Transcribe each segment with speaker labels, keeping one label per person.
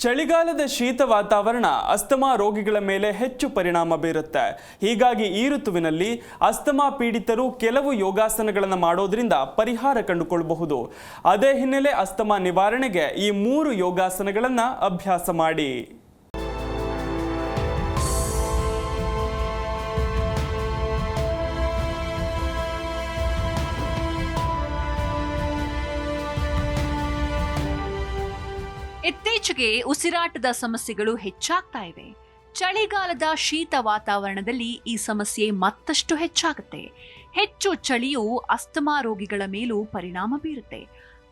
Speaker 1: ಚಳಿಗಾಲದ ಶೀತ ವಾತಾವರಣ ಅಸ್ತಮಾ ರೋಗಿಗಳ ಮೇಲೆ ಹೆಚ್ಚು ಪರಿಣಾಮ ಬೀರುತ್ತೆ. ಹೀಗಾಗಿ ಈ ಋತುವಿನಲ್ಲಿ ಅಸ್ತಮಾ ಪೀಡಿತರು ಕೆಲವು ಯೋಗಾಸನಗಳನ್ನು ಮಾಡೋದ್ರಿಂದ ಪರಿಹಾರ ಕಂಡುಕೊಳ್ಳಬಹುದು. ಅದೇ ಹಿನ್ನೆಲೆ ಅಸ್ತಮಾ ನಿವಾರಣೆಗೆ ಈ 3 ಯೋಗಾಸನಗಳನ್ನು ಅಭ್ಯಾಸ ಮಾಡಿ.
Speaker 2: ಇತ್ತೀಚೆಗೆ ಉಸಿರಾಟದ ಸಮಸ್ಯೆಗಳು ಹೆಚ್ಚಾಗ್ತಾ ಇವೆ. ಚಳಿಗಾಲದ ಶೀತ ವಾತಾವರಣದಲ್ಲಿ ಈ ಸಮಸ್ಯೆ ಮತ್ತಷ್ಟು ಹೆಚ್ಚಾಗುತ್ತೆ. ಹೆಚ್ಚು ಚಳಿಯು ಅಸ್ತಮಾ ರೋಗಿಗಳ ಮೇಲೂ ಪರಿಣಾಮ ಬೀರುತ್ತೆ.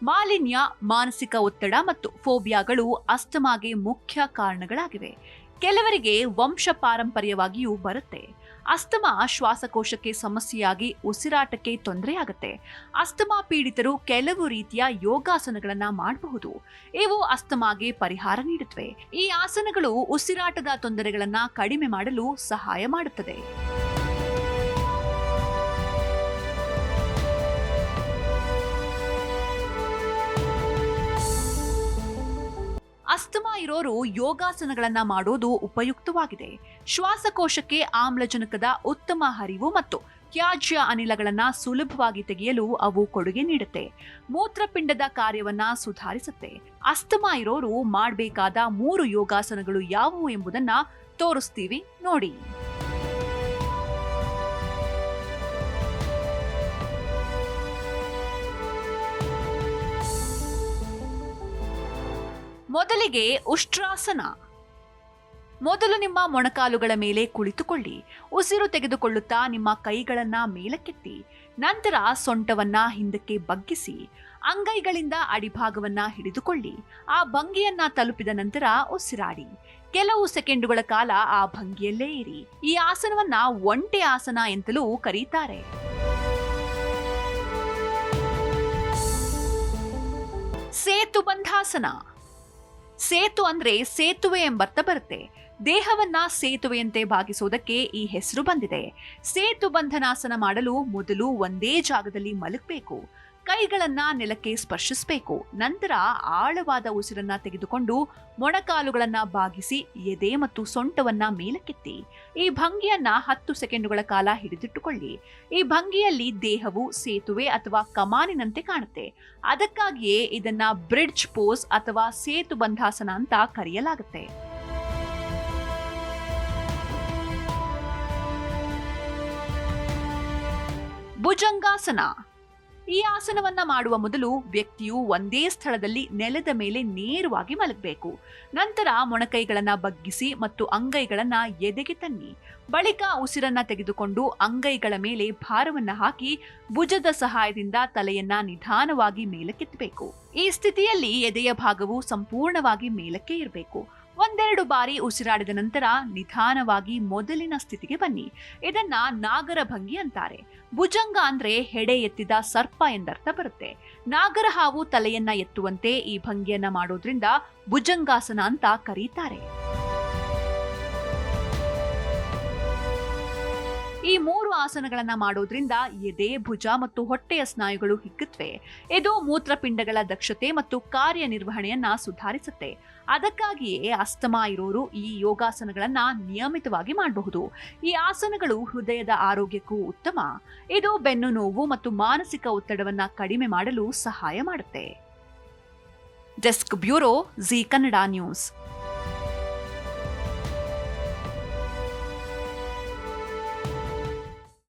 Speaker 2: ಮಾಲಿನ್ಯ, ಮಾನಸಿಕ ಒತ್ತಡ ಮತ್ತು ಫೋಬಿಯಾಗಳು ಅಸ್ತಮಾಗೆ ಮುಖ್ಯ ಕಾರಣಗಳಾಗಿವೆ. ಕೆಲವರಿಗೆ ವಂಶ ಪಾರಂಪರ್ಯವಾಗಿಯೂ ಬರುತ್ತೆ. ಅಸ್ತಮಾ ಶ್ವಾಸಕೋಶಕ್ಕೆ ಸಮಸ್ಯೆಯಾಗಿ ಉಸಿರಾಟಕ್ಕೆ ತೊಂದರೆಯಾಗುತ್ತೆ. ಅಸ್ತಮಾ ಪೀಡಿತರು ಕೆಲವು ರೀತಿಯ ಯೋಗಾಸನಗಳನ್ನ ಮಾಡಬಹುದು. ಇವು ಅಸ್ತಮಾಗೆ ಪರಿಹಾರ ನೀಡುತ್ತವೆ. ಈ ಆಸನಗಳು ಉಸಿರಾಟದ ತೊಂದರೆಗಳನ್ನ ಕಡಿಮೆ ಮಾಡಲು ಸಹಾಯ ಮಾಡುತ್ತದೆ. ಅಸ್ತಮಾ ಇರೋರು ಯೋಗಾಸನಗಳನ್ನ ಮಾಡೋದು ಉಪಯುಕ್ತವಾಗಿದೆ. ಶ್ವಾಸಕೋಶಕ್ಕೆ ಆಮ್ಲಜನಕದ ಉತ್ತಮ ಹರಿವು ಮತ್ತು ತ್ಯಾಜ್ಯ ಅನಿಲಗಳನ್ನ ಸುಲಭವಾಗಿ ತೆಗೆಯಲು ಅವು ಕೊಡುಗೆ ನೀಡುತ್ತೆ. ಮೂತ್ರಪಿಂಡದ ಕಾರ್ಯವನ್ನ ಸುಧಾರಿಸುತ್ತೆ. ಅಸ್ತಮಾ ಇರೋರು ಮಾಡಬೇಕಾದ 3 ಯೋಗಾಸನಗಳು ಯಾವುವು ಎಂಬುದನ್ನ ತೋರಿಸ್ತೀವಿ ನೋಡಿ. ಮೊದಲಿಗೆ ಉಷ್ಟ್ರಾಸನ. ಮೊದಲು ನಿಮ್ಮ ಮೊಣಕಾಲುಗಳ ಮೇಲೆ ಕುಳಿತುಕೊಳ್ಳಿ. ಉಸಿರು ತೆಗೆದುಕೊಳ್ಳುತ್ತಾ ನಿಮ್ಮ ಕೈಗಳನ್ನ ಮೇಲಕ್ಕೆತ್ತಿ. ನಂತರ ಸೊಂಟವನ್ನ ಹಿಂದಕ್ಕೆ ಬಗ್ಗಿಸಿ. ಅಂಗೈಗಳಿಂದ ಅಡಿಭಾಗವನ್ನ ಹಿಡಿದುಕೊಳ್ಳಿ. ಆ ಭಂಗಿಯನ್ನ ತಲುಪಿದ ನಂತರ ಉಸಿರಾಡಿ. ಕೆಲವು ಸೆಕೆಂಡುಗಳ ಕಾಲ ಆ ಭಂಗಿಯಲ್ಲೇ ಇರಿ. ಈ ಆಸನವನ್ನ ಒಂಟೆ ಆಸನ ಎಂತಲೂ ಕರೀತಾರೆ. ಸೇತುಬಂಧಾಸನ. ಸೇತು ಅಂದ್ರೆ ಸೇತುವೆ ಎಂಬರ್ಥ ಬರುತ್ತೆ. ದೇಹವನ್ನ ಸೇತುವೆಯಂತೆ ಭಾಗಿಸುವುದಕ್ಕೆ ಈ ಹೆಸರು ಬಂದಿದೆ. ಸೇತು ಬಂಧನಾಸನ ಮಾಡಲು ಮೊದಲು ಒಂದೇ ಜಾಗದಲ್ಲಿ ಮಲಗಬೇಕು. ಕೈಗಳನ್ನ ನೆಲಕ್ಕೆ ಸ್ಪರ್ಶಿಸಬೇಕು. ನಂತರ ಆಳವಾದ ಉಸಿರನ್ನ ತೆಗೆದುಕೊಂಡು ಮೊಣಕಾಲುಗಳನ್ನ ಬಾಗಿಸಿ ಎದೆ ಮತ್ತು ಸೊಂಟವನ್ನ ಮೇಲಕ್ಕೆತ್ತಿ. ಈ ಭಂಗಿಯನ್ನ 10 ಸೆಕೆಂಡುಗಳ ಕಾಲ ಹಿಡಿದಿಟ್ಟುಕೊಳ್ಳಿ. ಈ ಭಂಗಿಯಲ್ಲಿ ದೇಹವು ಸೇತುವೆ ಅಥವಾ ಕಮಾನಿನಂತೆ ಕಾಣುತ್ತೆ. ಅದಕ್ಕಾಗಿಯೇ ಇದನ್ನ ಬ್ರಿಡ್ಜ್ ಪೋಸ್ ಅಥವಾ ಸೇತು ಬಂಧಾಸನ ಅಂತ ಕರೆಯಲಾಗುತ್ತೆ. ಭುಜಂಗಾಸನ. ಈ ಆಸನವನ್ನ ಮಾಡುವ ಮೊದಲು ವ್ಯಕ್ತಿಯು ಒಂದೇ ಸ್ಥಳದಲ್ಲಿ ನೆಲದ ಮೇಲೆ ನೇರವಾಗಿ ಮಲಗಬೇಕು. ನಂತರ ಮೊಣಕೈಗಳನ್ನ ಬಗ್ಗಿಸಿ ಮತ್ತು ಅಂಗೈಗಳನ್ನ ಎದೆಗೆ ತನ್ನಿ. ಬಳಿಕ ಉಸಿರನ್ನ ತೆಗೆದುಕೊಂಡು ಅಂಗೈಗಳ ಮೇಲೆ ಭಾರವನ್ನ ಹಾಕಿ ಭುಜದ ಸಹಾಯದಿಂದ ತಲೆಯನ್ನ ನಿಧಾನವಾಗಿ ಮೇಲಕ್ಕೆತ್ತಬೇಕು. ಈ ಸ್ಥಿತಿಯಲ್ಲಿ ಎದೆಯ ಭಾಗವು ಸಂಪೂರ್ಣವಾಗಿ ಮೇಲಕ್ಕೆ ಇರಬೇಕು. 1-2 ಬಾರಿ ಉಸಿರಾಡಿದ ನಂತರ ನಿಧಾನವಾಗಿ ಮೊದಲಿನ ಸ್ಥಿತಿಗೆ ಬನ್ನಿ. ಇದನ್ನ ನಾಗರ ಭಂಗಿ ಅಂತಾರೆ. ಭುಜಂಗ ಅಂದ್ರೆ ಹೆಡೆ ಎತ್ತಿದ ಸರ್ಪ ಎಂದರ್ಥ ಬರುತ್ತೆ. ನಾಗರ ಹಾವು ತಲೆಯನ್ನ ಎತ್ತುವಂತೆ ಈ ಭಂಗಿಯನ್ನ ಮಾಡೋದ್ರಿಂದ ಭುಜಂಗಾಸನ ಅಂತ ಕರೀತಾರೆ. ಈ 3 ಆಸನಗಳನ್ನ ಮಾಡೋದ್ರಿಂದ ಎದೆ, ಭುಜ ಮತ್ತು ಹೊಟ್ಟೆಯ ಸ್ನಾಯುಗಳು ಹಿಗ್ಗುತ್ತವೆ. ಇದು ಮೂತ್ರಪಿಂಡಗಳ ದಕ್ಷತೆ ಮತ್ತು ಕಾರ್ಯನಿರ್ವಹಣೆಯನ್ನ ಸುಧಾರಿಸುತ್ತೆ. ಅದಕ್ಕಾಗಿಯೇ ಅಸ್ತಮಾ ಇರೋರು ಈ ಯೋಗಾಸನಗಳನ್ನ ನಿಯಮಿತವಾಗಿ ಮಾಡಬಹುದು. ಈ ಆಸನಗಳು ಹೃದಯದ ಆರೋಗ್ಯಕ್ಕೂ ಉತ್ತಮ. ಇದು ಬೆನ್ನು ನೋವು ಮತ್ತು ಮಾನಸಿಕ ಒತ್ತಡವನ್ನ ಕಡಿಮೆ ಮಾಡಲು ಸಹಾಯ ಮಾಡುತ್ತೆ. Desk bureau, G Kannada news.